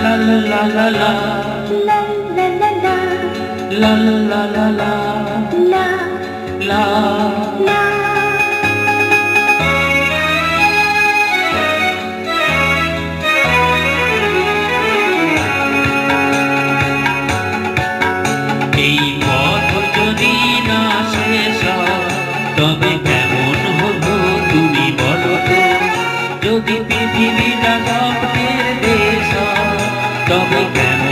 la la la la la la la la la la la la la la এই পথ যদি না শেষ হয় তবে কেমন হলো তুমি বলো তো যদি পৃথিবীটা স্বপ্নের দেশ হয় তবে কেমন